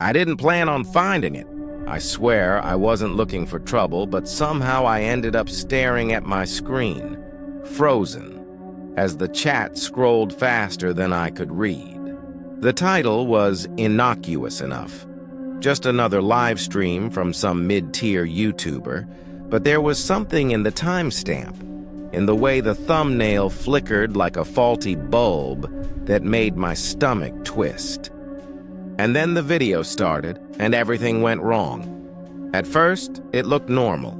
I didn't plan on finding it. I swear I wasn't looking for trouble, but somehow I ended up staring at my screen, frozen, as the chat scrolled faster than I could read. The title was innocuous enough. Just another live stream from some mid-tier YouTuber, but there was something in the timestamp, in the way the thumbnail flickered like a faulty bulb that made my stomach twist. And then the video started, and everything went wrong. At first, it looked normal.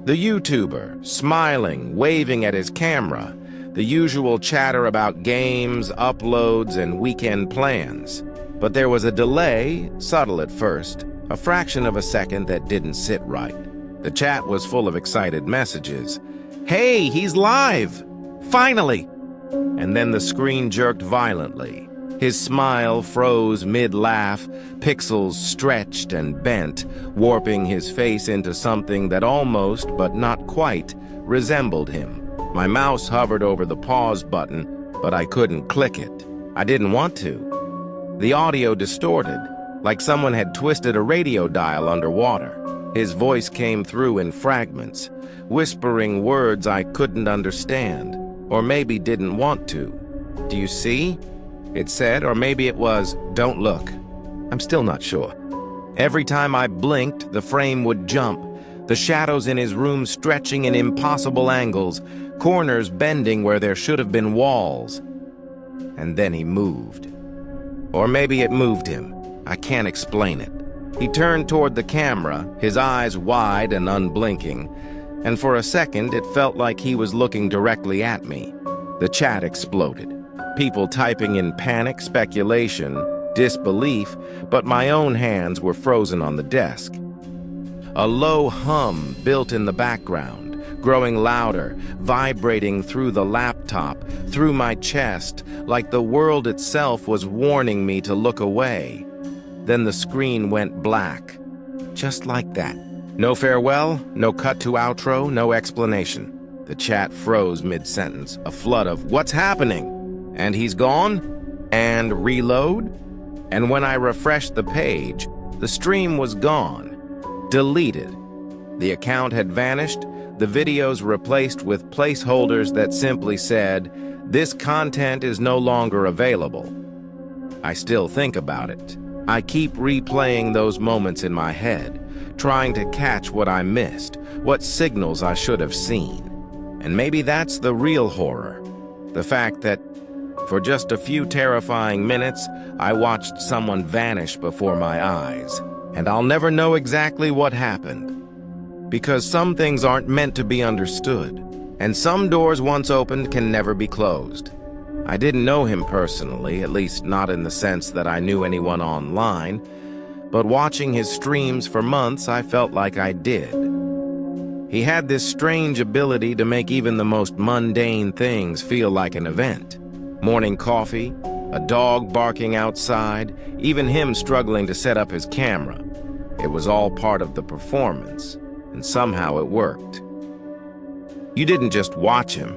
The YouTuber, smiling, waving at his camera, the usual chatter about games, uploads, and weekend plans. But there was a delay, subtle at first, a fraction of a second that didn't sit right. The chat was full of excited messages. "Hey, he's live! Finally!" And then the screen jerked violently. His smile froze mid-laugh, pixels stretched and bent, warping his face into something that almost, but not quite, resembled him. My mouse hovered over the pause button, but I couldn't click it. I didn't want to. The audio distorted, like someone had twisted a radio dial underwater. His voice came through in fragments, whispering words I couldn't understand, or maybe didn't want to. "Do you see?" it said, or maybe it was, "Don't look." I'm still not sure. Every time I blinked, the frame would jump, the shadows in his room stretching in impossible angles, corners bending where there should have been walls. And then he moved. Or maybe it moved him. I can't explain it. He turned toward the camera, his eyes wide and unblinking, and for a second it felt like he was looking directly at me. The chat exploded. People typing in panic, speculation, disbelief, but my own hands were frozen on the desk. A low hum built in the background, growing louder, vibrating through the laptop, through my chest, like the world itself was warning me to look away. Then the screen went black. Just like that. No farewell, no cut to outro, no explanation. The chat froze mid-sentence, a flood of "What's happening?" And he's gone? And reload? And when I refreshed the page, the stream was gone. Deleted. The account had vanished, the videos replaced with placeholders that simply said, "This content is no longer available." I still think about it. I keep replaying those moments in my head, trying to catch what I missed, what signals I should have seen. And maybe that's the real horror. The fact that for just a few terrifying minutes, I watched someone vanish before my eyes. And I'll never know exactly what happened. Because some things aren't meant to be understood. And some doors once opened can never be closed. I didn't know him personally, at least not in the sense that I knew anyone online. But watching his streams for months, I felt like I did. He had this strange ability to make even the most mundane things feel like an event. Morning coffee, a dog barking outside, even him struggling to set up his camera. It was all part of the performance, and somehow it worked. You didn't just watch him.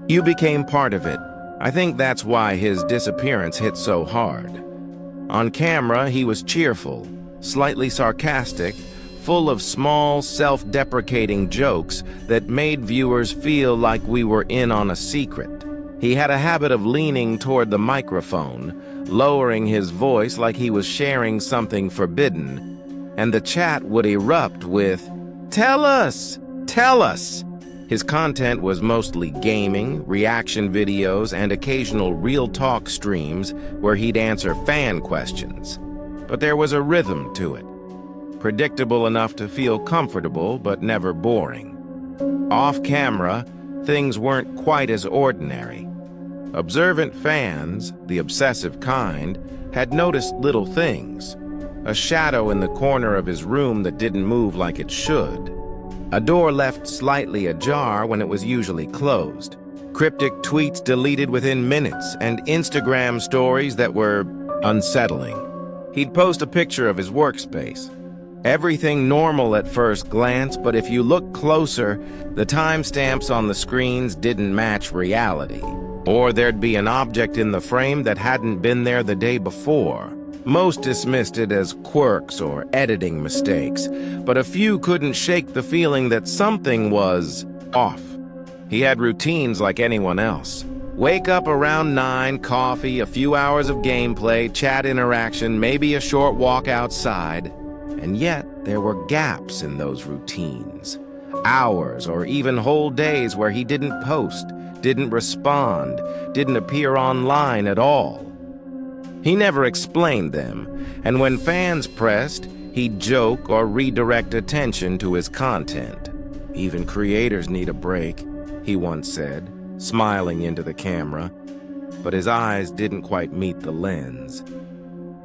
You became part of it. I think that's why his disappearance hit so hard. On camera, he was cheerful, slightly sarcastic, full of small, self-deprecating jokes that made viewers feel like we were in on a secret. He had a habit of leaning toward the microphone, lowering his voice like he was sharing something forbidden, and the chat would erupt with, "Tell us! Tell us!" His content was mostly gaming, reaction videos, and occasional real talk streams where he'd answer fan questions. But there was a rhythm to it. Predictable enough to feel comfortable, but never boring. Off camera, things weren't quite as ordinary. Observant fans, the obsessive kind, had noticed little things. A shadow in the corner of his room that didn't move like it should. A door left slightly ajar when it was usually closed. Cryptic tweets deleted within minutes, and Instagram stories that were unsettling. He'd post a picture of his workspace. Everything normal at first glance, but if you look closer, the timestamps on the screens didn't match reality. Or there'd be an object in the frame that hadn't been there the day before. Most dismissed it as quirks or editing mistakes, but a few couldn't shake the feeling that something was off. He had routines like anyone else. Wake up around 9, coffee, a few hours of gameplay, chat interaction, maybe a short walk outside. And yet, there were gaps in those routines. Hours or even whole days where he didn't post, didn't respond, didn't appear online at all. He never explained them, and when fans pressed, he'd joke or redirect attention to his content. Even creators need a break, he once said, smiling into the camera, but his eyes didn't quite meet the lens.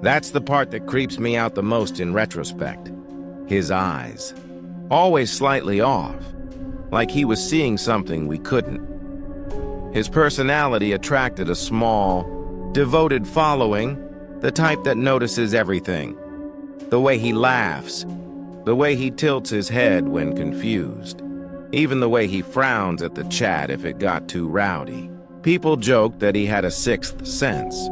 That's the part that creeps me out the most in retrospect. His eyes. Always slightly off, like he was seeing something we couldn't. His personality attracted a small, devoted following, the type that notices everything. The way he laughs, the way he tilts his head when confused, even the way he frowns at the chat if it got too rowdy. People joked that he had a sixth sense,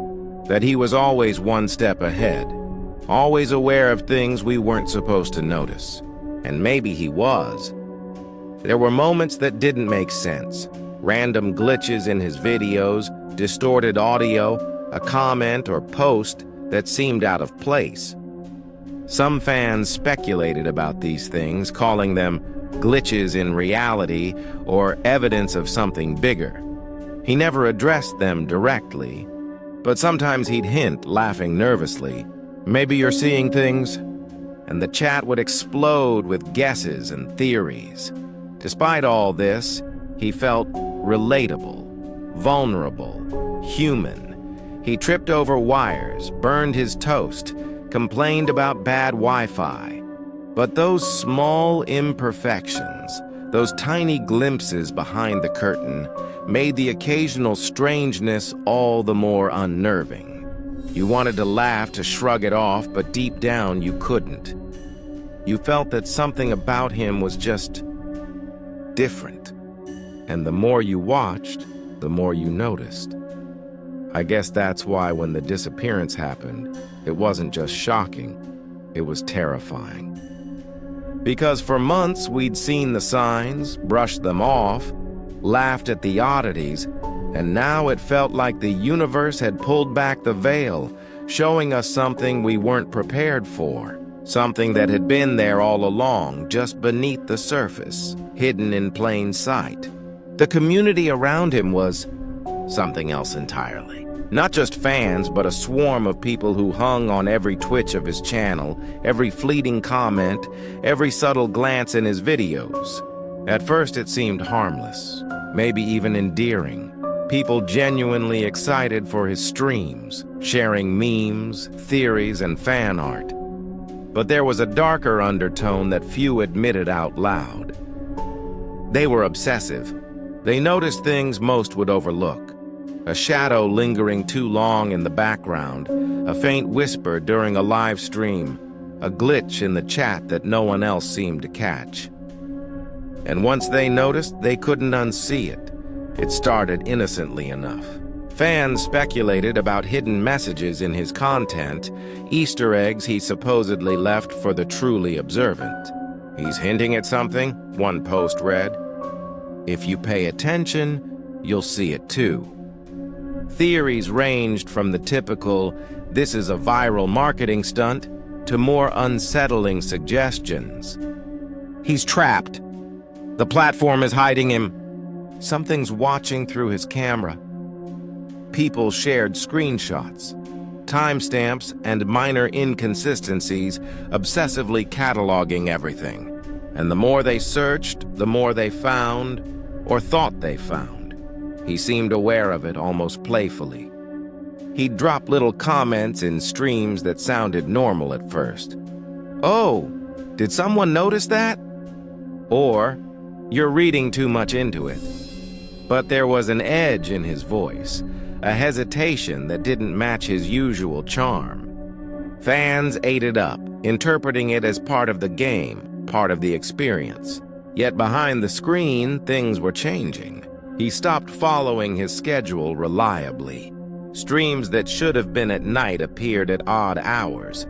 that he was always one step ahead, always aware of things we weren't supposed to notice. And maybe he was. There were moments that didn't make sense. Random glitches in his videos, distorted audio, a comment or post that seemed out of place. Some fans speculated about these things, calling them glitches in reality or evidence of something bigger. He never addressed them directly, but sometimes he'd hint, laughing nervously, "Maybe you're seeing things?" And the chat would explode with guesses and theories. Despite all this, he felt relatable, vulnerable, human. He tripped over wires, burned his toast, complained about bad Wi-Fi. But those small imperfections, those tiny glimpses behind the curtain, made the occasional strangeness all the more unnerving. You wanted to laugh, to shrug it off, but deep down you couldn't. You felt that something about him was just different. And the more you watched, the more you noticed. I guess that's why when the disappearance happened, it wasn't just shocking, it was terrifying. Because for months we'd seen the signs, brushed them off, laughed at the oddities, and now it felt like the universe had pulled back the veil, showing us something we weren't prepared for. Something that had been there all along, just beneath the surface, hidden in plain sight. The community around him was something else entirely. Not just fans, but a swarm of people who hung on every twitch of his channel, every fleeting comment, every subtle glance in his videos. At first it seemed harmless, maybe even endearing. People genuinely excited for his streams, sharing memes, theories, and fan art. But there was a darker undertone that few admitted out loud. They were obsessive. They noticed things most would overlook. A shadow lingering too long in the background, a faint whisper during a live stream, a glitch in the chat that no one else seemed to catch. And once they noticed, they couldn't unsee it. It started innocently enough. Fans speculated about hidden messages in his content, Easter eggs he supposedly left for the truly observant. "He's hinting at something," one post read. "If you pay attention, you'll see it too." Theories ranged from the typical, "this is a viral marketing stunt," to more unsettling suggestions. "He's trapped. The platform is hiding him. Something's watching through his camera." People shared screenshots, timestamps, and minor inconsistencies, obsessively cataloging everything. And the more they searched, the more they found, or thought they found. He seemed aware of it almost playfully. He'd drop little comments in streams that sounded normal at first. "Oh, did someone notice that?" Or, "You're reading too much into it." But there was an edge in his voice, a hesitation that didn't match his usual charm. Fans ate it up, interpreting it as part of the game, part of the experience. Yet behind the screen, things were changing. He stopped following his schedule reliably. Streams that should have been at night appeared at odd hours.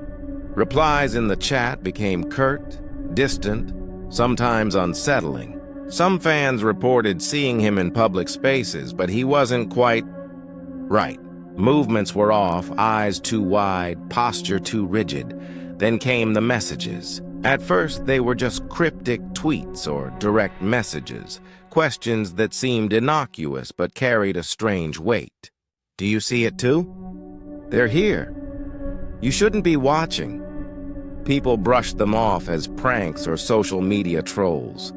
Replies in the chat became curt, distant, sometimes unsettling. Some fans reported seeing him in public spaces, but he wasn't quite right. Movements were off, eyes too wide, posture too rigid. Then came the messages. At first, they were just cryptic tweets or direct messages, questions that seemed innocuous but carried a strange weight. Do you see it too? They're here. You shouldn't be watching. People brushed them off as pranks or social media trolls.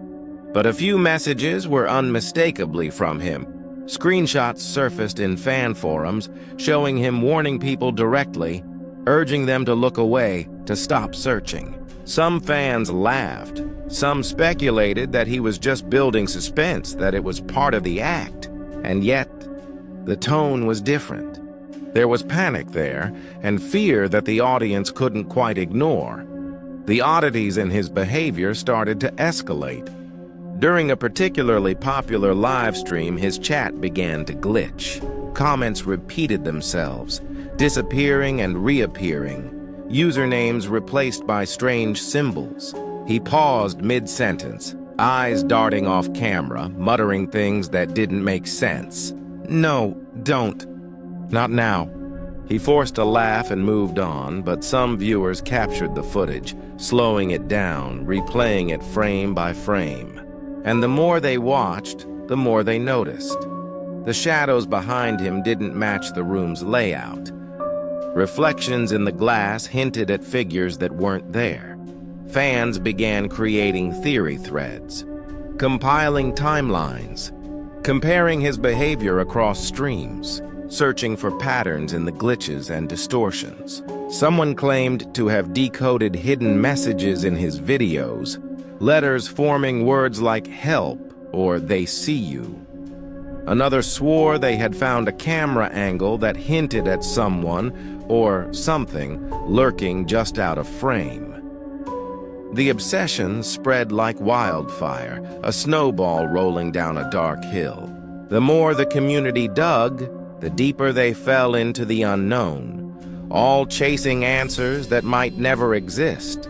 But a few messages were unmistakably from him. Screenshots surfaced in fan forums showing him warning people directly, urging them to look away, to stop searching. Some fans laughed. Some speculated that he was just building suspense, that it was part of the act. And yet, the tone was different. There was panic there, and fear that the audience couldn't quite ignore. The oddities in his behavior started to escalate. During a particularly popular live stream, his chat began to glitch. Comments repeated themselves, disappearing and reappearing. Usernames replaced by strange symbols. He paused mid-sentence, eyes darting off camera, muttering things that didn't make sense. No, don't. Not now. He forced a laugh and moved on, but some viewers captured the footage, slowing it down, replaying it frame by frame. And the more they watched, the more they noticed. The shadows behind him didn't match the room's layout. Reflections in the glass hinted at figures that weren't there. Fans began creating theory threads, compiling timelines, comparing his behavior across streams, searching for patterns in the glitches and distortions. Someone claimed to have decoded hidden messages in his videos, letters forming words like help or they see you. Another swore they had found a camera angle that hinted at someone or something lurking just out of frame. The obsession spread like wildfire, a snowball rolling down a dark hill. The more the community dug, the deeper they fell into the unknown, all chasing answers that might never exist.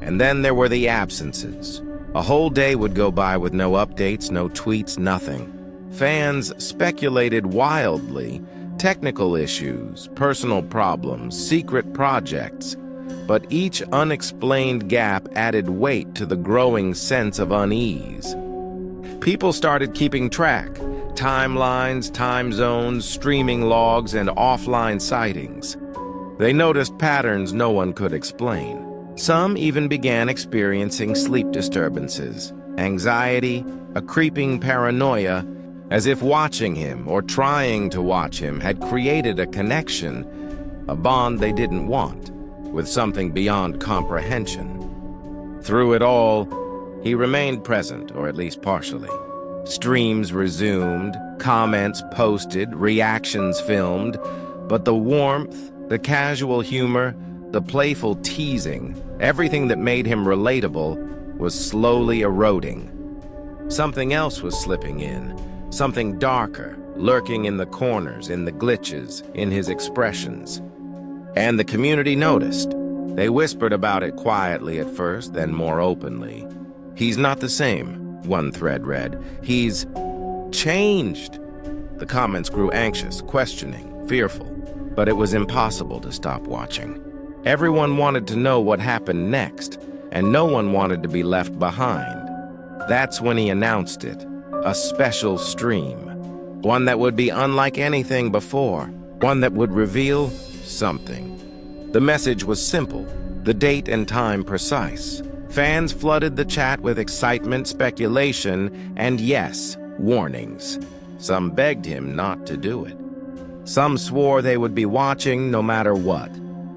And then there were the absences. A whole day would go by with no updates, no tweets, nothing. Fans speculated wildly, technical issues, personal problems, secret projects. But each unexplained gap added weight to the growing sense of unease. People started keeping track, timelines, time zones, streaming logs, and offline sightings. They noticed patterns no one could explain. Some even began experiencing sleep disturbances, anxiety, a creeping paranoia, as if watching him or trying to watch him had created a connection, a bond they didn't want, with something beyond comprehension. Through it all, he remained present, or at least partially. Streams resumed, comments posted, reactions filmed, but the warmth, the casual humor, the playful teasing, everything that made him relatable was slowly eroding. Something else was slipping in, something darker, lurking in the corners, in the glitches, in his expressions. And the community noticed. They whispered about it quietly at first, then more openly. "He's not the same," one thread read. "He's changed." The comments grew anxious, questioning, fearful, but it was impossible to stop watching. Everyone wanted to know what happened next, and no one wanted to be left behind. That's when he announced it, a special stream, one that would be unlike anything before, one that would reveal something. The message was simple, the date and time precise. Fans flooded the chat with excitement, speculation, and yes, warnings. Some begged him not to do it. Some swore they would be watching no matter what.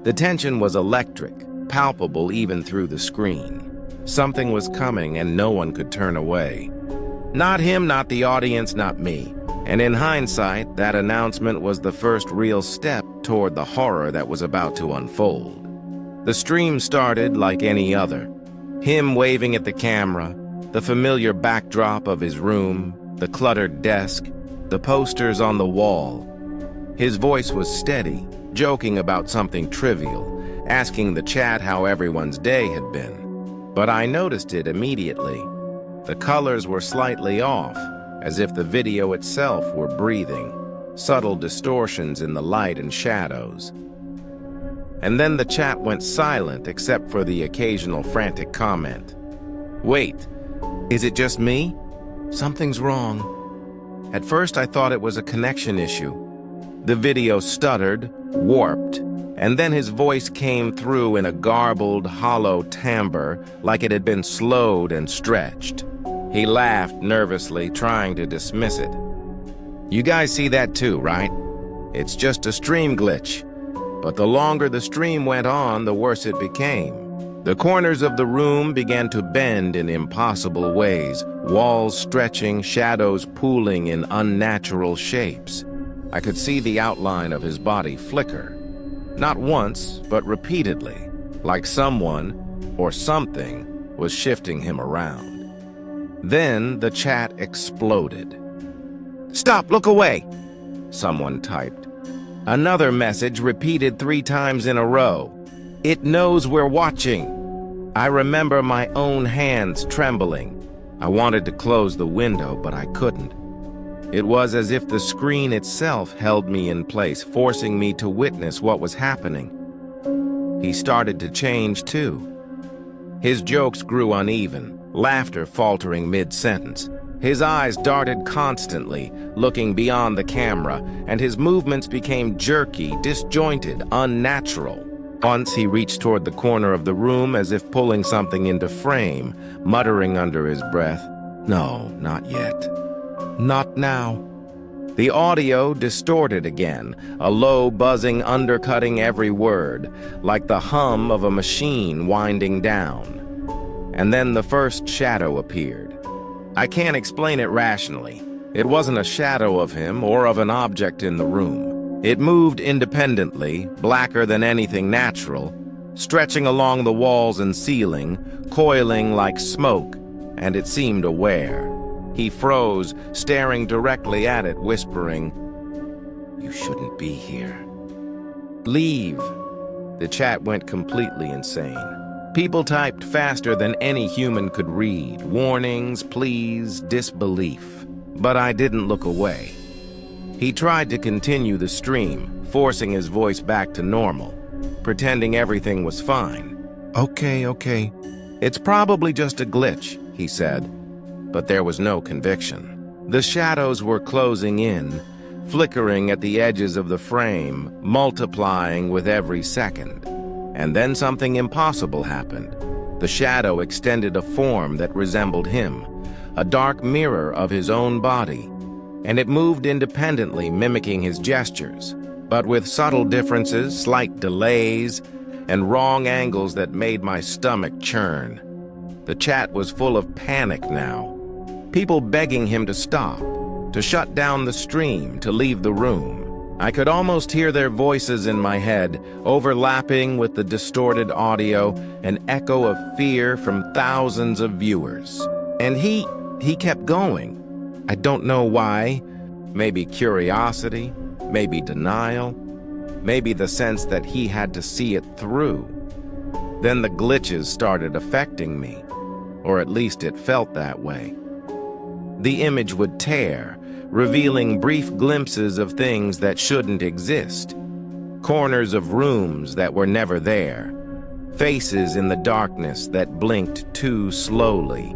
The tension was electric, palpable even through the screen. Something was coming and no one could turn away. Not him, not the audience, not me. And in hindsight, that announcement was the first real step toward the horror that was about to unfold. The stream started like any other. Him waving at the camera, the familiar backdrop of his room, the cluttered desk, the posters on the wall. His voice was steady, joking about something trivial, asking the chat how everyone's day had been. But I noticed it immediately. The colors were slightly off, as if the video itself were breathing, subtle distortions in the light and shadows. And then the chat went silent except for the occasional frantic comment. Wait, is it just me? Something's wrong. At first I thought it was a connection issue. The video stuttered, warped, and then his voice came through in a garbled, hollow timbre like it had been slowed and stretched. He laughed nervously, trying to dismiss it. You guys see that too, right? It's just a stream glitch. But the longer the stream went on, the worse it became. The corners of the room began to bend in impossible ways, walls stretching, shadows pooling in unnatural shapes. I could see the outline of his body flicker. Not once, but repeatedly, like someone or something was shifting him around. Then the chat exploded. "Stop, look away!" someone typed. Another message repeated 3 times in a row. "It knows we're watching." I remember my own hands trembling. I wanted to close the window, but I couldn't. It was as if the screen itself held me in place, forcing me to witness what was happening. He started to change too. His jokes grew uneven, laughter faltering mid-sentence. His eyes darted constantly, looking beyond the camera, and his movements became jerky, disjointed, unnatural. Once he reached toward the corner of the room as if pulling something into frame, muttering under his breath, "No, not yet. Not now." The audio distorted again, a low buzzing undercutting every word, like the hum of a machine winding down. And then the first shadow appeared. I can't explain it rationally. It wasn't a shadow of him or of an object in the room. It moved independently, blacker than anything natural, stretching along the walls and ceiling, coiling like smoke, and it seemed aware. He froze, staring directly at it, whispering, "You shouldn't be here. Leave." The chat went completely insane. People typed faster than any human could read, warnings, pleas, disbelief. But I didn't look away. He tried to continue the stream, forcing his voice back to normal, pretending everything was fine. Okay. It's probably just a glitch," he said. But there was no conviction. The shadows were closing in, flickering at the edges of the frame, multiplying with every second. And then something impossible happened. The shadow extended a form that resembled him, a dark mirror of his own body, and it moved independently, mimicking his gestures, but with subtle differences, slight delays, and wrong angles that made my stomach churn. The chat was full of panic now. People begging him to stop, to shut down the stream, to leave the room. I could almost hear their voices in my head, overlapping with the distorted audio, an echo of fear from thousands of viewers. And he kept going. I don't know why. Maybe curiosity, maybe denial, maybe the sense that he had to see it through. Then the glitches started affecting me, or at least it felt that way. The image would tear, revealing brief glimpses of things that shouldn't exist, corners of rooms that were never there, faces in the darkness that blinked too slowly,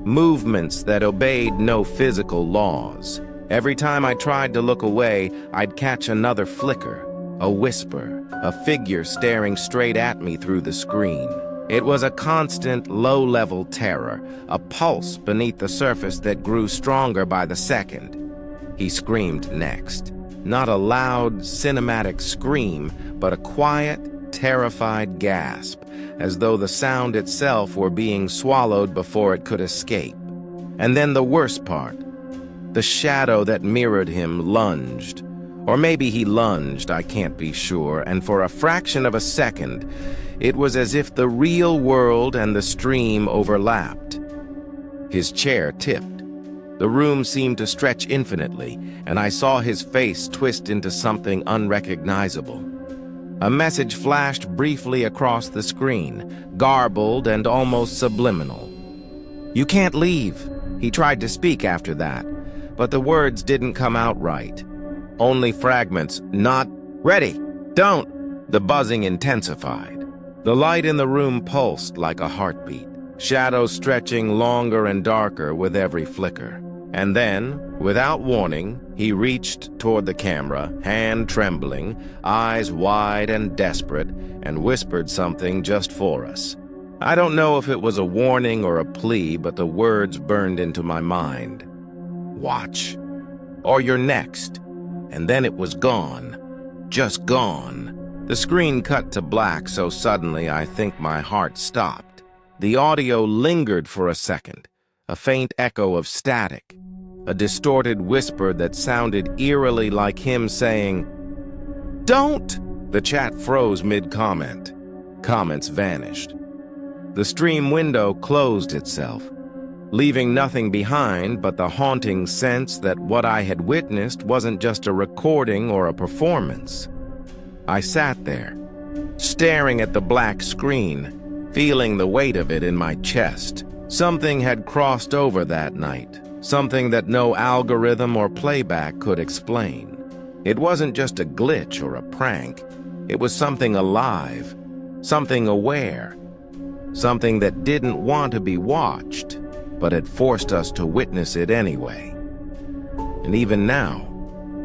movements that obeyed no physical laws. Every time I tried to look away, I'd catch another flicker, a whisper, a figure staring straight at me through the screen. It was a constant, low-level terror, a pulse beneath the surface that grew stronger by the second. He screamed next. Not a loud, cinematic scream, but a quiet, terrified gasp, as though the sound itself were being swallowed before it could escape. And then the worst part. The shadow that mirrored him lunged. Or maybe he lunged, I can't be sure, and for a fraction of a second, it was as if the real world and the stream overlapped. His chair tipped. The room seemed to stretch infinitely, and I saw his face twist into something unrecognizable. A message flashed briefly across the screen, garbled and almost subliminal. "You can't leave." He tried to speak after that, but the words didn't come out right. Only fragments. "Not ready. Don't." The buzzing intensified. The light in the room pulsed like a heartbeat, shadows stretching longer and darker with every flicker. And then, without warning, he reached toward the camera, hand trembling, eyes wide and desperate, and whispered something just for us. I don't know if it was a warning or a plea, but the words burned into my mind. "Watch, or you're next." And then it was gone. Just gone. The screen cut to black so suddenly I think my heart stopped. The audio lingered for a second, a faint echo of static, a distorted whisper that sounded eerily like him saying, "Don't!" The chat froze mid-comment. Comments vanished. The stream window closed itself, leaving nothing behind but the haunting sense that what I had witnessed wasn't just a recording or a performance. I sat there, staring at the black screen, feeling the weight of it in my chest. Something had crossed over that night, something that no algorithm or playback could explain. It wasn't just a glitch or a prank. It was something alive, something aware, something that didn't want to be watched, but had forced us to witness it anyway. And even now,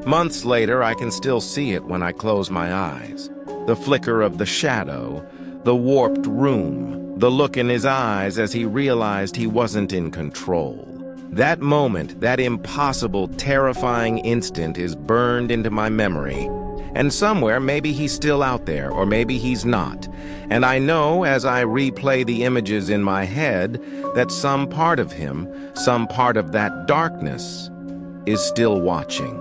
months later, I can still see it when I close my eyes. The flicker of the shadow, the warped room, the look in his eyes as he realized he wasn't in control. That moment, that impossible, terrifying instant is burned into my memory. And somewhere, maybe he's still out there, or maybe he's not. And I know as I replay the images in my head that some part of him, some part of that darkness, is still watching.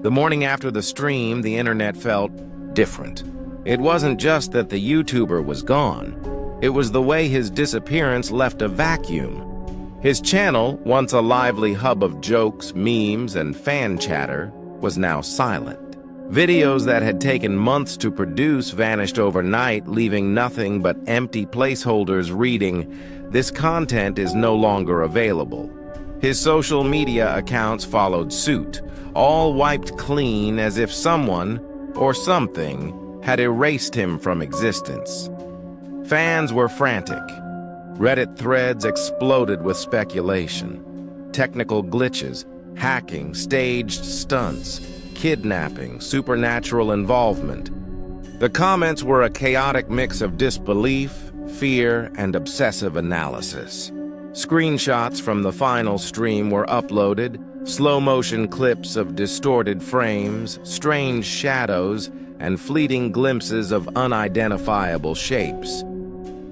The morning after the stream, the internet felt different. It wasn't just that the YouTuber was gone. It was the way his disappearance left a vacuum. His channel, once a lively hub of jokes, memes, and fan chatter, was now silent. Videos that had taken months to produce vanished overnight, leaving nothing but empty placeholders reading, "This content is no longer available." His social media accounts followed suit, all wiped clean as if someone, or something, had erased him from existence. Fans were frantic. Reddit threads exploded with speculation. Technical glitches, hacking, staged stunts, kidnapping, supernatural involvement. The comments were a chaotic mix of disbelief, fear, and obsessive analysis. Screenshots from the final stream were uploaded, slow-motion clips of distorted frames, strange shadows, and fleeting glimpses of unidentifiable shapes.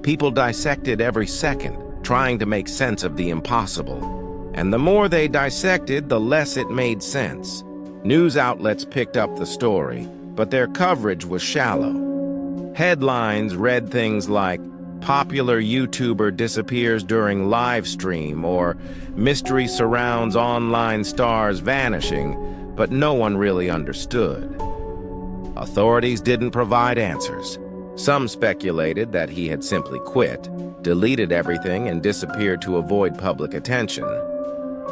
People dissected every second, trying to make sense of the impossible. And the more they dissected, the less it made sense. News outlets picked up the story, but their coverage was shallow. Headlines read things like, "Popular YouTuber disappears during live stream," or "Mystery surrounds online stars vanishing," but no one really understood. Authorities didn't provide answers. Some speculated that he had simply quit, deleted everything, and disappeared to avoid public attention.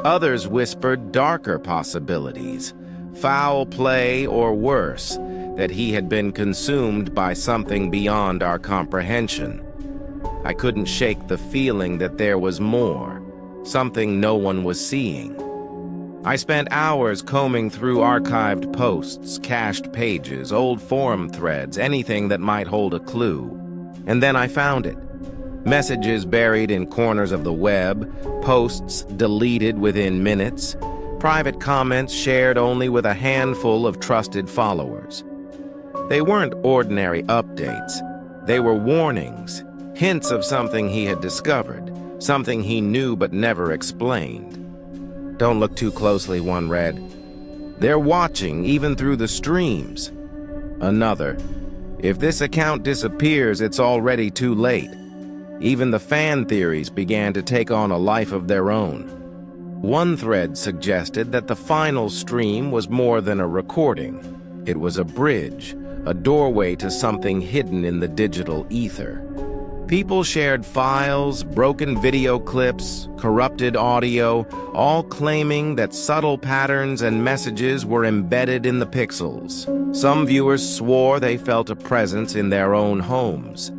Others whispered darker possibilities, foul play or worse, that he had been consumed by something beyond our comprehension. I couldn't shake the feeling that there was more, something no one was seeing. I spent hours combing through archived posts, cached pages, old forum threads, anything that might hold a clue. And then I found it. Messages buried in corners of the web, posts deleted within minutes, private comments shared only with a handful of trusted followers. They weren't ordinary updates. They were warnings, hints of something he had discovered, something he knew but never explained. "Don't look too closely," one read. "They're watching even through the streams." Another, "If this account disappears, it's already too late." Even the fan theories began to take on a life of their own. One thread suggested that the final stream was more than a recording. It was a bridge, a doorway to something hidden in the digital ether. People shared files, broken video clips, corrupted audio, all claiming that subtle patterns and messages were embedded in the pixels. Some viewers swore they felt a presence in their own homes,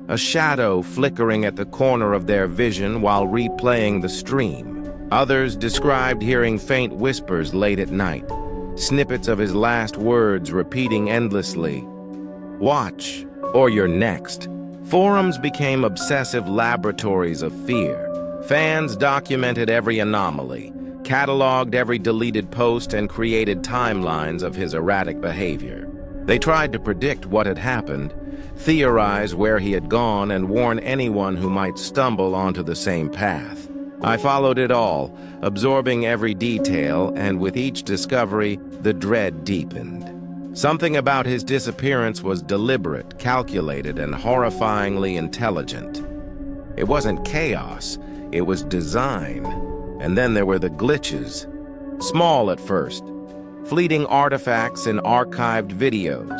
a shadow flickering at the corner of their vision while replaying the stream. Others described hearing faint whispers late at night, snippets of his last words repeating endlessly, "Watch, or you're next." Forums became obsessive laboratories of fear. Fans documented every anomaly, cataloged every deleted post, and created timelines of his erratic behavior. They tried to predict what had happened, theorize where he had gone, and warn anyone who might stumble onto the same path. I followed it all, absorbing every detail, and with each discovery, the dread deepened. Something about his disappearance was deliberate, calculated, and horrifyingly intelligent. It wasn't chaos, it was design. And then there were the glitches. Small at first, fleeting artifacts in archived videos,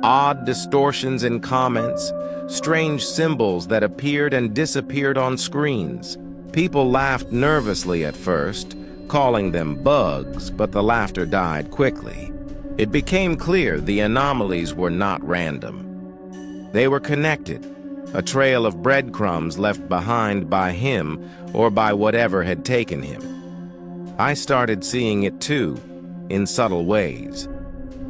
odd distortions in comments, strange symbols that appeared and disappeared on screens. People laughed nervously at first, calling them bugs, but the laughter died quickly. It became clear the anomalies were not random. They were connected, a trail of breadcrumbs left behind by him or by whatever had taken him. I started seeing it too, in subtle ways.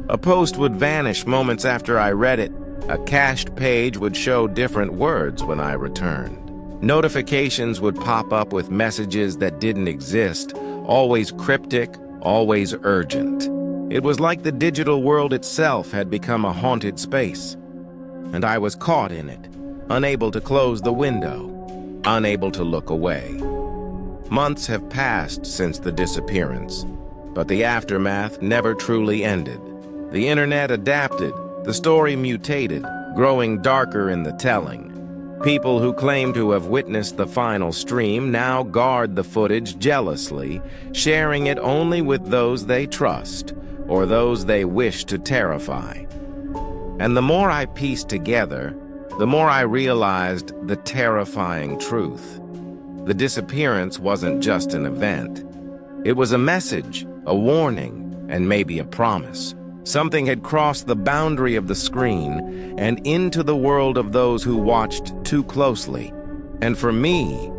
A post would vanish moments after I read it. A cached page would show different words when I returned. Notifications would pop up with messages that didn't exist, always cryptic, always urgent. It was like the digital world itself had become a haunted space, and I was caught in it, unable to close the window, unable to look away. Months have passed since the disappearance, but the aftermath never truly ended. The internet adapted, the story mutated, growing darker in the telling. People who claim to have witnessed the final stream now guard the footage jealously, sharing it only with those they trust, or those they wish to terrify. And the more I pieced together, the more I realized the terrifying truth. The disappearance wasn't just an event. It was a message, a warning, and maybe a promise. Something had crossed the boundary of the screen and into the world of those who watched too closely. And for me,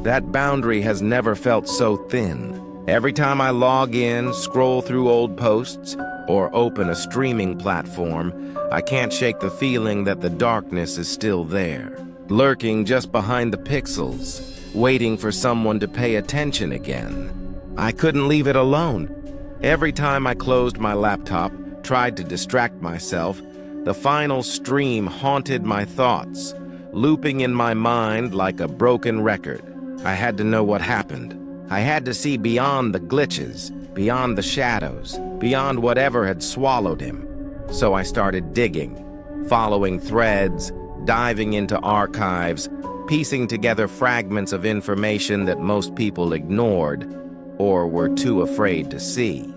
that boundary has never felt so thin. Every time I log in, scroll through old posts, or open a streaming platform, I can't shake the feeling that the darkness is still there, lurking just behind the pixels, waiting for someone to pay attention again. I couldn't leave it alone. Every time I closed my laptop, tried to distract myself, the final stream haunted my thoughts, looping in my mind like a broken record. I had to know what happened. I had to see beyond the glitches, beyond the shadows, beyond whatever had swallowed him. So I started digging, following threads, diving into archives, piecing together fragments of information that most people ignored or were too afraid to see.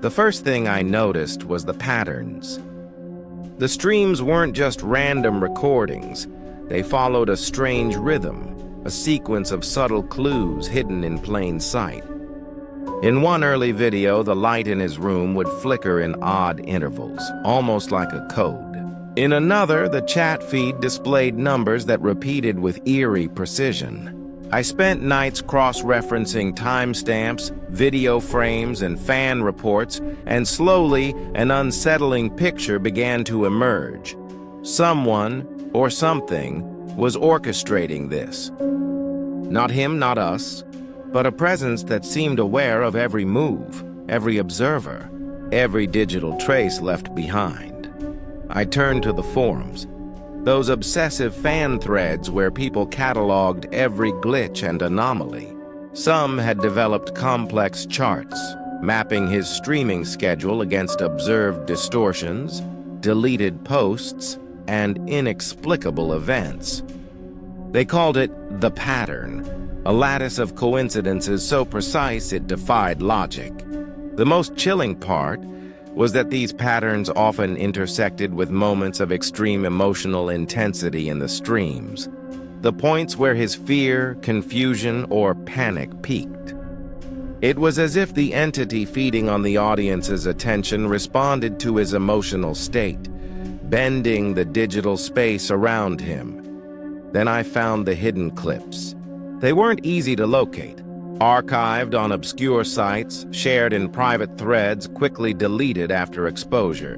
The first thing I noticed was the patterns. The streams weren't just random recordings. They followed a strange rhythm, a sequence of subtle clues hidden in plain sight. In one early video, the light in his room would flicker in odd intervals, almost like a code. In another, the chat feed displayed numbers that repeated with eerie precision. I spent nights cross-referencing timestamps, video frames, and fan reports, and slowly an unsettling picture began to emerge. Someone, or something, was orchestrating this. Not him, not us, but a presence that seemed aware of every move, every observer, every digital trace left behind. I turned to the forums, those obsessive fan threads where people cataloged every glitch and anomaly. Some had developed complex charts, mapping his streaming schedule against observed distortions, deleted posts, and inexplicable events. They called it the pattern, a lattice of coincidences so precise it defied logic. The most chilling part was that these patterns often intersected with moments of extreme emotional intensity in the streams, the points where his fear, confusion, or panic peaked. It was as if the entity feeding on the audience's attention responded to his emotional state, bending the digital space around him. Then I found the hidden clips. They weren't easy to locate. Archived on obscure sites, shared in private threads, quickly deleted after exposure.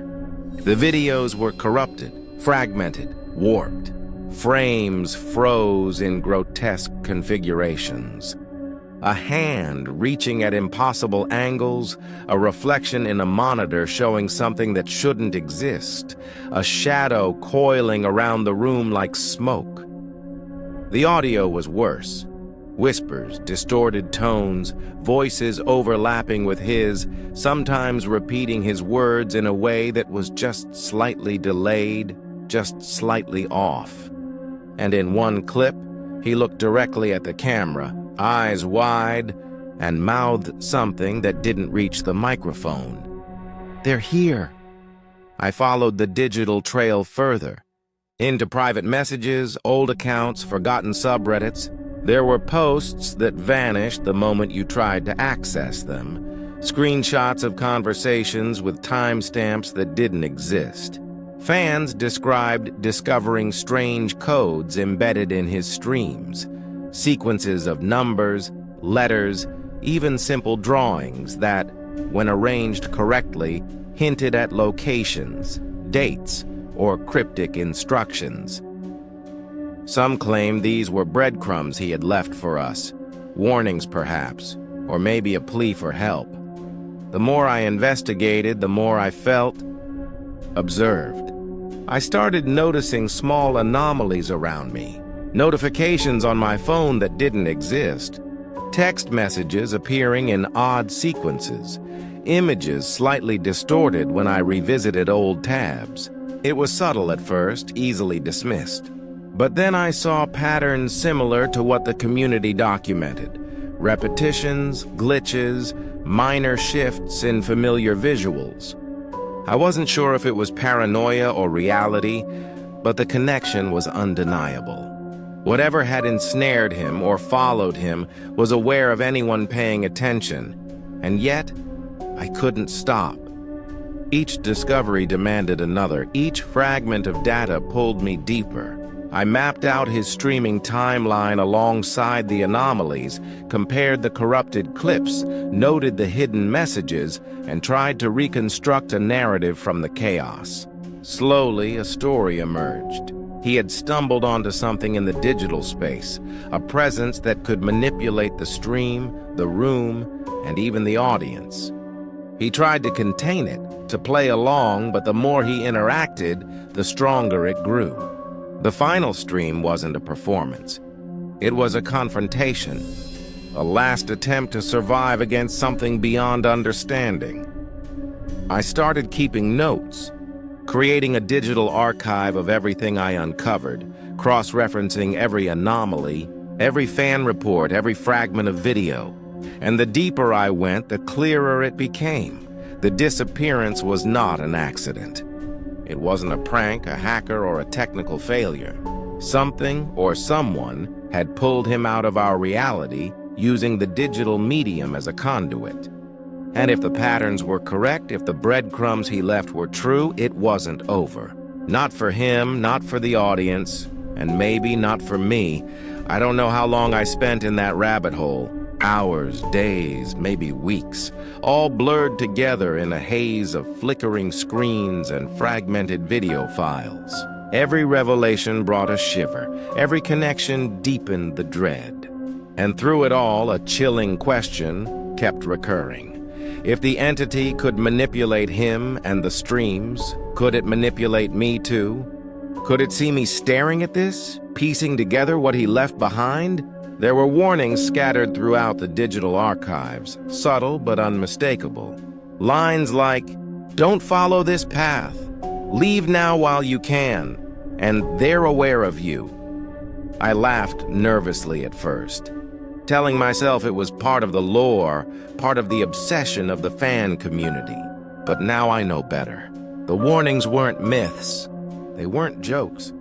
The videos were corrupted, fragmented, warped. Frames froze in grotesque configurations. A hand reaching at impossible angles, a reflection in a monitor showing something that shouldn't exist, a shadow coiling around the room like smoke. The audio was worse. Whispers, distorted tones, voices overlapping with his, sometimes repeating his words in a way that was just slightly delayed, just slightly off. And in one clip, he looked directly at the camera, eyes wide, and mouthed something that didn't reach the microphone. "They're here." I followed the digital trail further. Into private messages, old accounts, forgotten subreddits. There were posts that vanished the moment you tried to access them, screenshots of conversations with timestamps that didn't exist. Fans described discovering strange codes embedded in his streams, sequences of numbers, letters, even simple drawings that, when arranged correctly, hinted at locations, dates, or cryptic instructions. Some claimed these were breadcrumbs he had left for us, warnings perhaps, or maybe a plea for help. The more I investigated, the more I felt observed. I started noticing small anomalies around me, notifications on my phone that didn't exist, text messages appearing in odd sequences, images slightly distorted when I revisited old tabs. It was subtle at first, easily dismissed. But then I saw patterns similar to what the community documented. Repetitions, glitches, minor shifts in familiar visuals. I wasn't sure if it was paranoia or reality, but the connection was undeniable. Whatever had ensnared him or followed him was aware of anyone paying attention, and yet I couldn't stop. Each discovery demanded another. Each fragment of data pulled me deeper. I mapped out his streaming timeline alongside the anomalies, compared the corrupted clips, noted the hidden messages, and tried to reconstruct a narrative from the chaos. Slowly, a story emerged. He had stumbled onto something in the digital space, a presence that could manipulate the stream, the room, and even the audience. He tried to contain it, to play along, but the more he interacted, the stronger it grew. The final stream wasn't a performance. It was a confrontation, a last attempt to survive against something beyond understanding. I started keeping notes, creating a digital archive of everything I uncovered, cross-referencing every anomaly, every fan report, every fragment of video. And the deeper I went, the clearer it became. The disappearance was not an accident. It wasn't a prank, a hacker, or a technical failure. Something or someone had pulled him out of our reality using the digital medium as a conduit. And if the patterns were correct, if the breadcrumbs he left were true, it wasn't over. Not for him, not for the audience, and maybe not for me. I don't know how long I spent in that rabbit hole. Hours, days, maybe weeks, all blurred together in a haze of flickering screens and fragmented video files. Every revelation brought a shiver. Every connection deepened the dread. And through it all, a chilling question kept recurring. If the entity could manipulate him and the streams, could it manipulate me too? Could it see me staring at this, piecing together what he left behind? There were warnings scattered throughout the digital archives, subtle but unmistakable. Lines like, "Don't follow this path," "Leave now while you can," and "They're aware of you." I laughed nervously at first. telling myself it was part of the lore, part of the obsession of the fan community. But now I know better. The warnings weren't myths. They weren't jokes.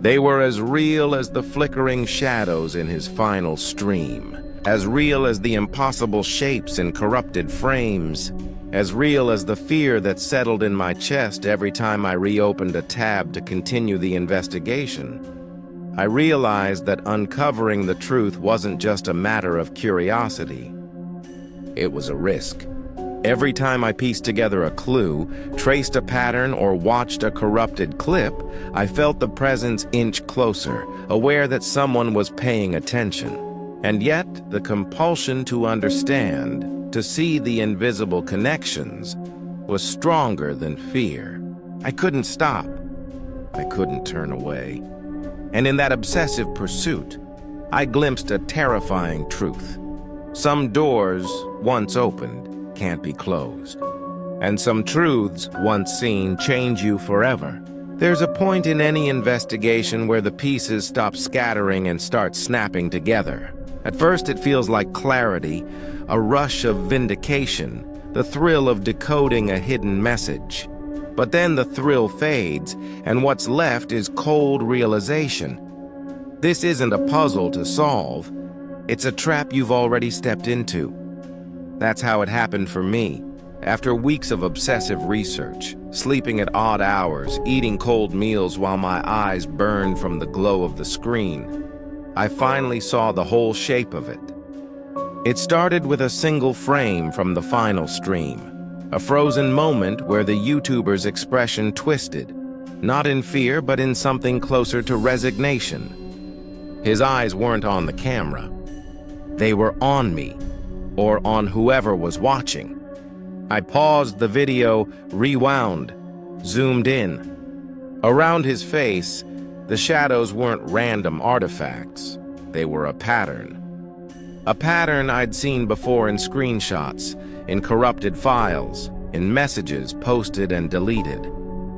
They were as real as the flickering shadows in his final stream, as real as the impossible shapes in corrupted frames, as real as the fear that settled in my chest every time I reopened a tab to continue the investigation. I realized that uncovering the truth wasn't just a matter of curiosity. It was a risk. Every time I pieced together a clue, traced a pattern, or watched a corrupted clip, I felt the presence inch closer, aware that someone was paying attention. And yet, the compulsion to understand, to see the invisible connections, was stronger than fear. I couldn't stop. I couldn't turn away. And in that obsessive pursuit, I glimpsed a terrifying truth. Some doors, once opened, can't be closed. And some truths, once seen, change you forever. There's a point in any investigation where the pieces stop scattering and start snapping together. At first it feels like clarity, a rush of vindication, the thrill of decoding a hidden message. But then the thrill fades, and what's left is cold realization. This isn't a puzzle to solve. It's a trap you've already stepped into. That's how it happened for me. After weeks of obsessive research, sleeping at odd hours, eating cold meals while my eyes burned from the glow of the screen, I finally saw the whole shape of it. It started with a single frame from the final stream. A frozen moment where the YouTuber's expression twisted, not in fear, but in something closer to resignation. His eyes weren't on the camera. They were on me, or on whoever was watching. I paused the video, rewound, zoomed in. Around his face, the shadows weren't random artifacts. They were a pattern. A pattern I'd seen before in screenshots, in corrupted files, in messages posted and deleted.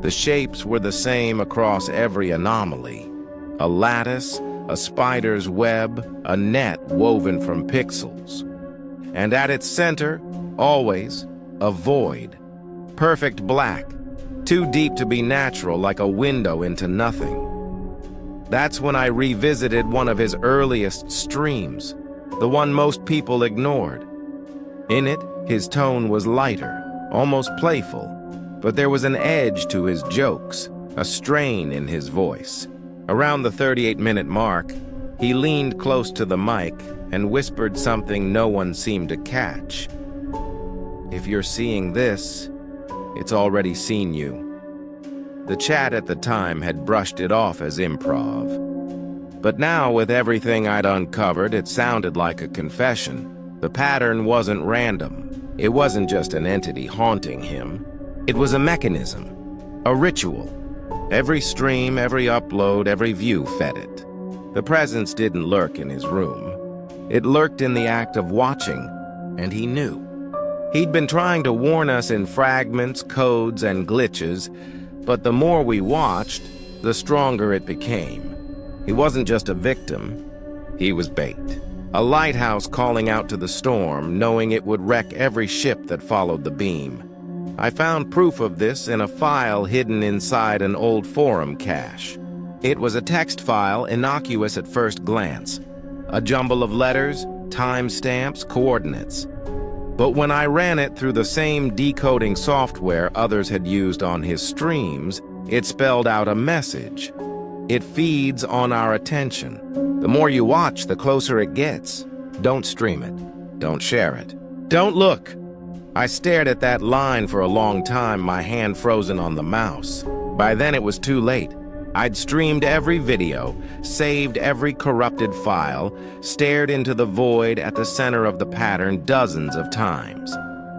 The shapes were the same across every anomaly. A lattice, a spider's web, a net woven from pixels. And at its center, always, a void. Perfect black, too deep to be natural, like a window into nothing. That's when I revisited one of his earliest streams, the one most people ignored. In it, his tone was lighter, almost playful, but there was an edge to his jokes, a strain in his voice. Around the 38-minute mark, he leaned close to the mic and whispered something no one seemed to catch. If you're seeing this, it's already seen you. The chat at the time had brushed it off as improv. But now, with everything I'd uncovered, it sounded like a confession. The pattern wasn't random. It wasn't just an entity haunting him. It was a mechanism, a ritual. Every stream, every upload, every view fed it. The presence didn't lurk in his room. It lurked in the act of watching, and he knew. He'd been trying to warn us in fragments, codes, and glitches, but the more we watched, the stronger it became. He wasn't just a victim, he was bait. A lighthouse calling out to the storm, knowing it would wreck every ship that followed the beam. I found proof of this in a file hidden inside an old forum cache. It was a text file, innocuous at first glance. A jumble of letters, timestamps, coordinates. But when I ran it through the same decoding software others had used on his streams, it spelled out a message. It feeds on our attention. The more you watch, the closer it gets. Don't stream it. Don't share it. Don't look. I stared at that line for a long time, my hand frozen on the mouse. By then it was too late. I'd streamed every video, saved every corrupted file, stared into the void at the center of the pattern dozens of times.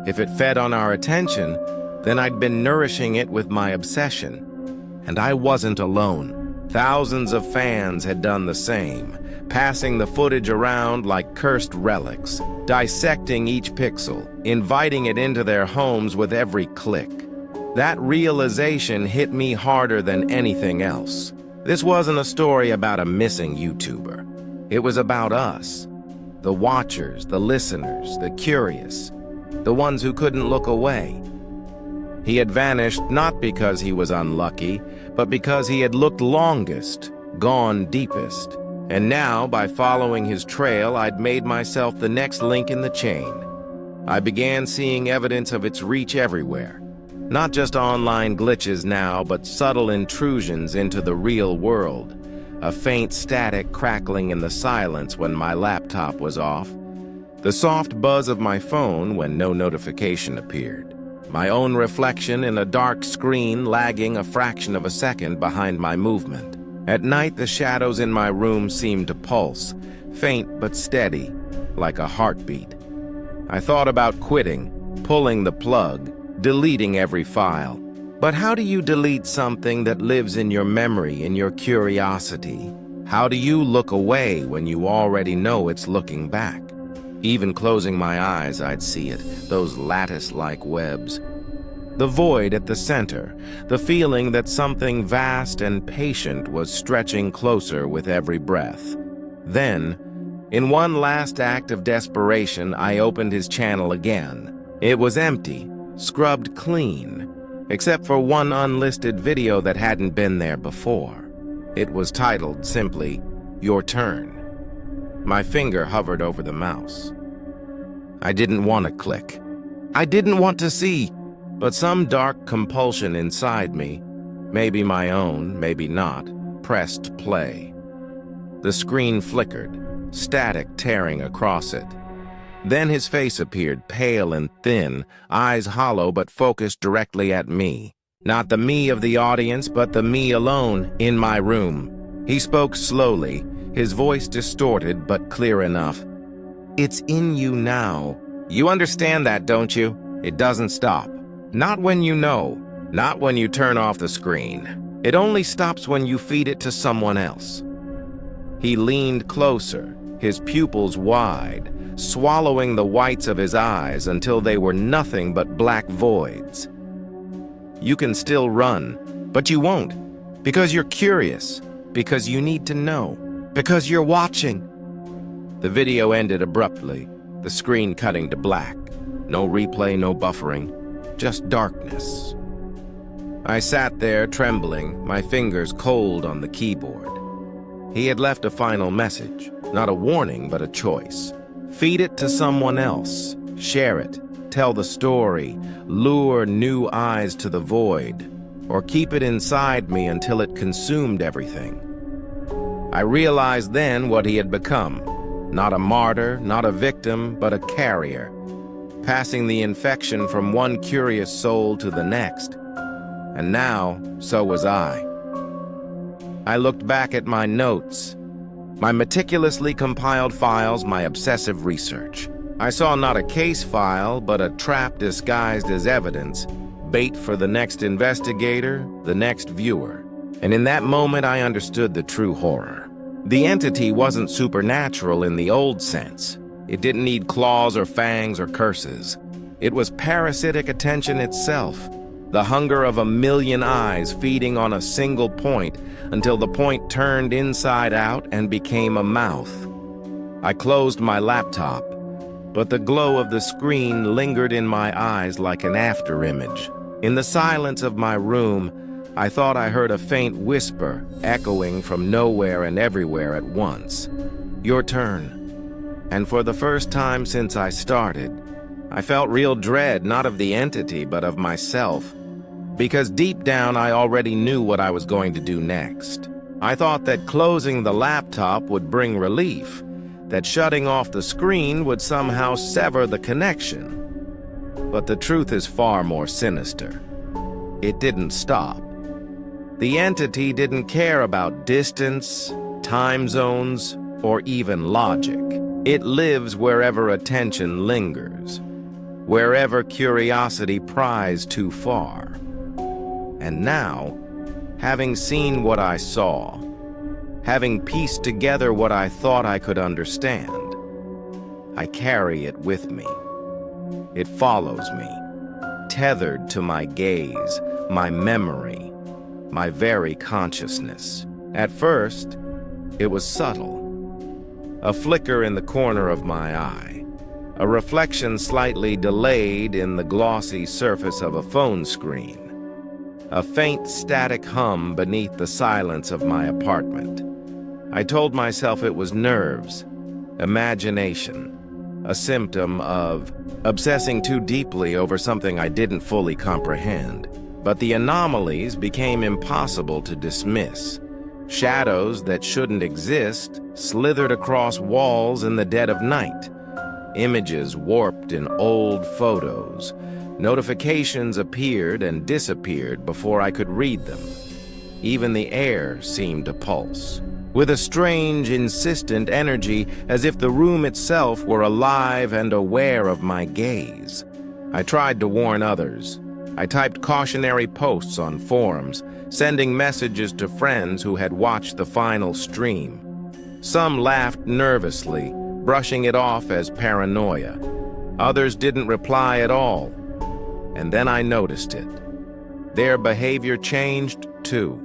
If it fed on our attention, then I'd been nourishing it with my obsession. And I wasn't alone. Thousands of fans had done the same, passing the footage around like cursed relics, dissecting each pixel, inviting it into their homes with every click. That realization hit me harder than anything else. This wasn't a story about a missing YouTuber. It was about us. the watchers, the listeners, the curious, the ones who couldn't look away. He had vanished not because he was unlucky, but because he had looked longest, gone deepest. And now, by following his trail, I'd made myself the next link in the chain. I began seeing evidence of its reach everywhere. Not just online glitches now, but subtle intrusions into the real world. A faint static crackling in the silence when my laptop was off. The soft buzz of my phone when no notification appeared. My own reflection in a dark screen lagging a fraction of a second behind my movement. At night, the shadows in my room seemed to pulse, faint but steady, like a heartbeat. I thought about quitting, pulling the plug, deleting every file. But how do you delete something that lives in your memory, in your curiosity? How do you look away when you already know it's looking back? Even closing my eyes, I'd see it, those lattice-like webs. The void at the center, the feeling that something vast and patient was stretching closer with every breath. Then, in one last act of desperation, I opened his channel again. It was empty, scrubbed clean, except for one unlisted video that hadn't been there before. It was titled simply, "Your Turn." My finger hovered over the mouse. I didn't want to click. I didn't want to see. But some dark compulsion inside me, maybe my own, maybe not, pressed play. The screen flickered, static tearing across it. Then his face appeared, pale and thin, eyes hollow but focused directly at me. Not the me of the audience, but the me alone, in my room. He spoke slowly, his voice distorted but clear enough. "It's in you now. You understand that, don't you? It doesn't stop. Not when you know, not when you turn off the screen. It only stops when you feed it to someone else." He leaned closer, his pupils wide, swallowing the whites of his eyes until they were nothing but black voids. "You can still run, but you won't, because you're curious, because you need to know, because you're watching." The video ended abruptly, the screen cutting to black. No replay, no buffering. Just darkness. I sat there trembling, my fingers cold on the keyboard. He had left a final message, not a warning, but a choice. Feed it to someone else, share it, tell the story, lure new eyes to the void, or keep it inside me until it consumed everything. I realized then what he had become. Not a martyr, not a victim, but a carrier. Passing the infection from one curious soul to the next. And now, so was I. I looked back at my notes, my meticulously compiled files, my obsessive research. I saw not a case file, but a trap disguised as evidence, bait for the next investigator, the next viewer. And in that moment, I understood the true horror. The entity wasn't supernatural in the old sense. It didn't need claws or fangs or curses. It was parasitic attention itself, the hunger of a million eyes feeding on a single point until the point turned inside out and became a mouth. I closed my laptop, but the glow of the screen lingered in my eyes like an afterimage. In the silence of my room, I thought I heard a faint whisper echoing from nowhere and everywhere at once. "Your turn." And for the first time since I started, I felt real dread, not of the entity, but of myself. Because deep down, I already knew what I was going to do next. I thought that closing the laptop would bring relief, that shutting off the screen would somehow sever the connection. But the truth is far more sinister. It didn't stop. The entity didn't care about distance, time zones, or even logic. It lives wherever attention lingers, wherever curiosity pries too far. And now, having seen what I saw, having pieced together what I thought I could understand, I carry it with me. It follows me, tethered to my gaze, my memory, my very consciousness. At first, it was subtle. a flicker in the corner of my eye, a reflection slightly delayed in the glossy surface of a phone screen, a faint static hum beneath the silence of my apartment. I told myself it was nerves, imagination, a symptom of obsessing too deeply over something I didn't fully comprehend. But the anomalies became impossible to dismiss. Shadows that shouldn't exist slithered across walls in the dead of night. Images warped in old photos. Notifications appeared and disappeared before I could read them. Even the air seemed to pulse, with a strange, insistent energy, as if the room itself were alive and aware of my gaze. I tried to warn others. I typed cautionary posts on forums, sending messages to friends who had watched the final stream. Some laughed nervously, brushing it off as paranoia. Others didn't reply at all. And then I noticed it. Their behavior changed, too.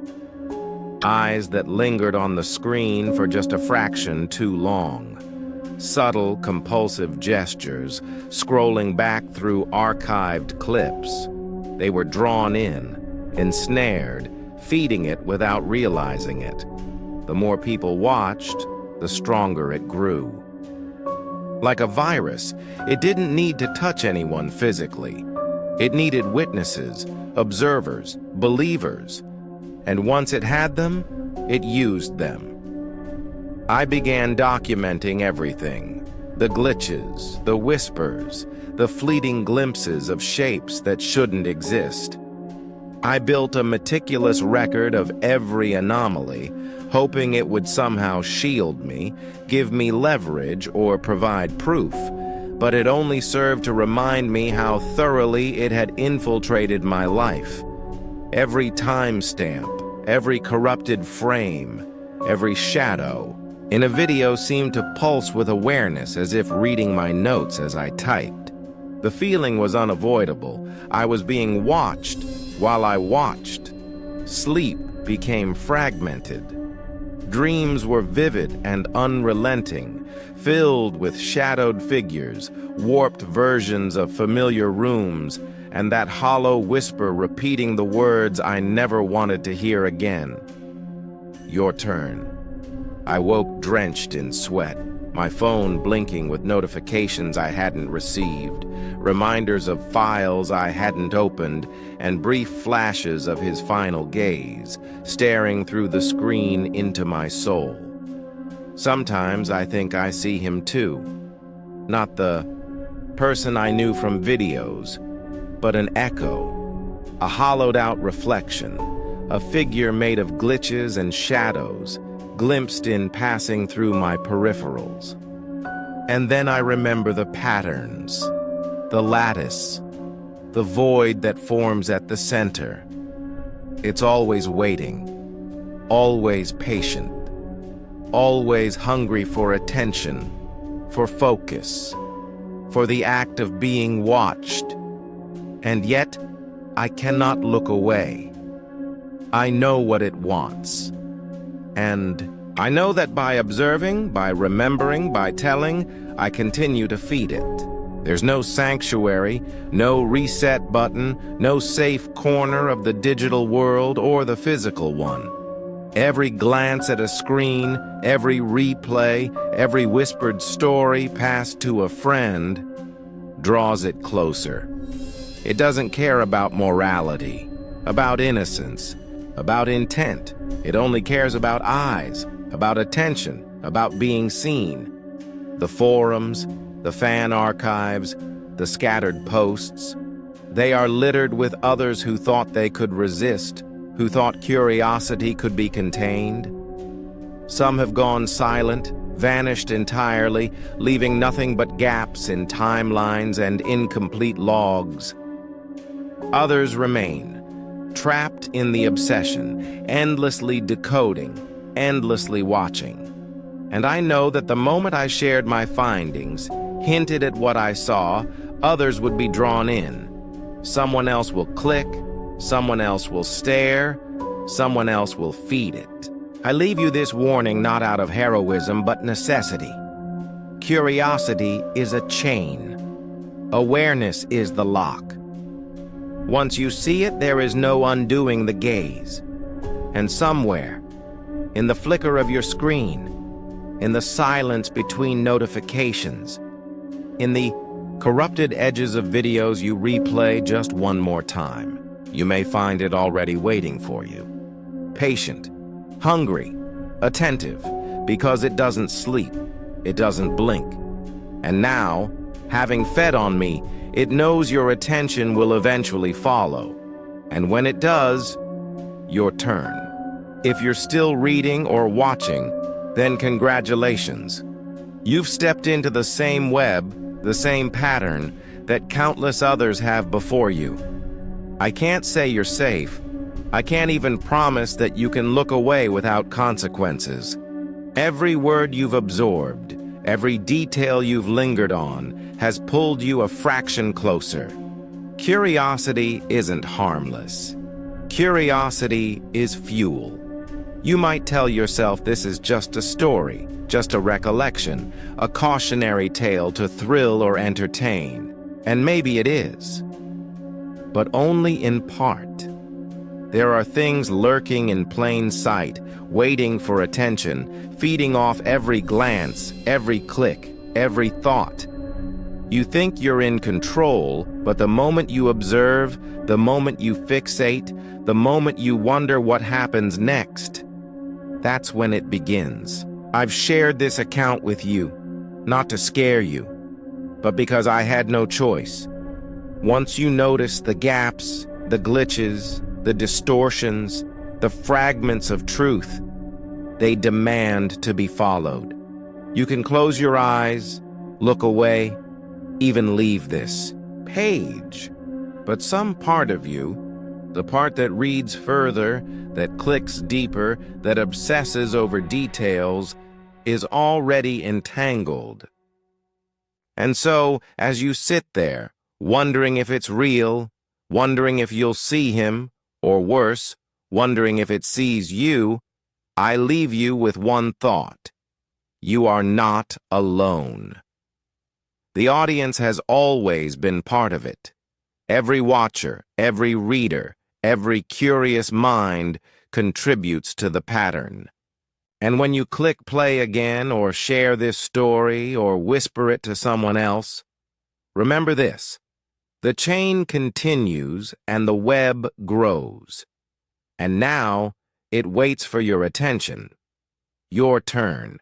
Eyes that lingered on the screen for just a fraction too long. Subtle, compulsive gestures, scrolling back through archived clips. They were drawn in, ensnared, feeding it without realizing it. The more people watched, the stronger it grew. Like a virus, it didn't need to touch anyone physically. It needed witnesses, observers, believers. And once it had them, it used them. I began documenting everything. The glitches, the whispers, the fleeting glimpses of shapes that shouldn't exist. I built a meticulous record of every anomaly, hoping it would somehow shield me, give me leverage, or provide proof. But it only served to remind me how thoroughly it had infiltrated my life. Every timestamp, every corrupted frame, every shadow in a video seemed to pulse with awareness, as if reading my notes as I typed. The feeling was unavoidable. I was being watched while I watched. Sleep became fragmented. Dreams were vivid and unrelenting, filled with shadowed figures, warped versions of familiar rooms, and that hollow whisper repeating the words I never wanted to hear again. Your turn. I woke drenched in sweat, my phone blinking with notifications I hadn't received, reminders of files I hadn't opened, and brief flashes of his final gaze, staring through the screen into my soul. Sometimes I think I see him too. Not the person I knew from videos, but an echo, a hollowed-out reflection, a figure made of glitches and shadows, glimpsed in passing through my peripherals. And then I remember the patterns, the lattice, the void that forms at the center. It's always waiting, always patient, always hungry for attention, for focus, for the act of being watched. And yet, I cannot look away. I know what it wants. And I know that by observing, by remembering, by telling, I continue to feed it. There's no sanctuary, no reset button, no safe corner of the digital world or the physical one. Every glance at a screen, every replay, every whispered story passed to a friend draws it closer. It doesn't care about morality, about innocence, about intent. It only cares about eyes, about attention, about being seen. The forums, the fan archives, the scattered posts, they are littered with others who thought they could resist, who thought curiosity could be contained. Some have gone silent, vanished entirely, leaving nothing but gaps in timelines and incomplete logs. Others remain, trapped in the obsession, endlessly decoding, endlessly watching. And I know that the moment I shared my findings, hinted at what I saw, others would be drawn in. Someone else will click, someone else will stare, someone else will feed it. I leave you this warning not out of heroism but necessity. Curiosity is a chain. Awareness is the lock. Once you see it, there is no undoing the gaze. And somewhere, in the flicker of your screen, in the silence between notifications, in the corrupted edges of videos you replay just one more time, you may find it already waiting for you. Patient, hungry, attentive, because it doesn't sleep, it doesn't blink. And now, having fed on me, it knows your attention will eventually follow. And when it does, your turn. If you're still reading or watching, then congratulations. You've stepped into the same web, the same pattern that countless others have before you. I can't say you're safe. I can't even promise that you can look away without consequences. Every word you've absorbed, every detail you've lingered on, has pulled you a fraction closer. Curiosity isn't harmless. Curiosity is fuel. You might tell yourself this is just a story, just a recollection, a cautionary tale to thrill or entertain. And maybe it is. But only in part. There are things lurking in plain sight, waiting for attention, feeding off every glance, every click, every thought. You think you're in control, but the moment you observe, the moment you fixate, the moment you wonder what happens next, that's when it begins. I've shared this account with you, not to scare you, but because I had no choice. Once you notice the gaps, the glitches, the distortions, the fragments of truth, they demand to be followed. You can close your eyes, look away, even leave this page. But some part of you, the part that reads further, that clicks deeper, that obsesses over details, is already entangled. And so, as you sit there, wondering if it's real, wondering if you'll see him, or worse, wondering if it sees you, I leave you with one thought. You are not alone. The audience has always been part of it. Every watcher, every reader, every curious mind contributes to the pattern. And when you click play again, or share this story, or whisper it to someone else, remember this. The chain continues and the web grows. And now it waits for your attention. Your turn.